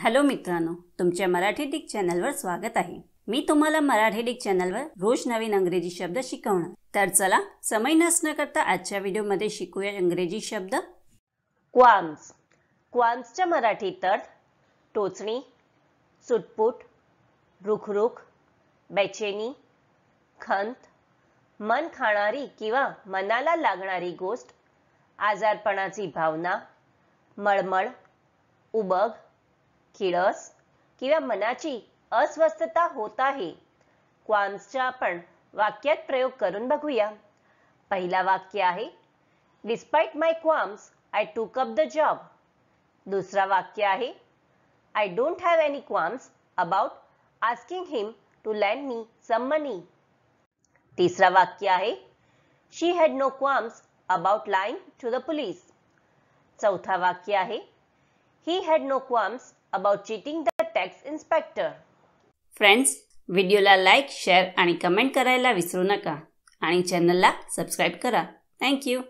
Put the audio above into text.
Hello मित्रांनो, तुमच्या Marathi Dick चॅनलवर स्वागत आहे। मी तुम्हाला मराठी डिक चॅनलवर रोज नवीन इंग्रजी शब्द शिकवणार। तर चला समय नष्ट न करता आजच्या व्हिडिओमध्ये शिकूया इंग्रजी शब्द। क्वाल्म्स। क्वाल्म्सचा मराठीत अर्थ टोचणी, सुटपुट, रुखरुख, बेचैनी, खंत, मन खाणारी किंवा मनाला लागणारी गोष्ट, आजारपणाची भावना, मळमळ, उबग, किळस किंवा मनाची अस्वस्थता होत आहे। क्वाल्म्सचा आपण वाक्यात प्रयोग करून बघूया। पहिला वाक्य आहे, despite my qualms I took up the job. दुसरा वाक्य आहे, I don't have any qualms about asking him to lend me some money. तिसरा वाक्य आहे, she had no qualms about lying to the police. चौथा वाक्य आहे, he had no qualms about cheating the tax inspector. Friends, व्हिडिओला like, share आणि comment करायला विसरू नका आणि चॅनलला सबस्क्राइब करा। Thank you.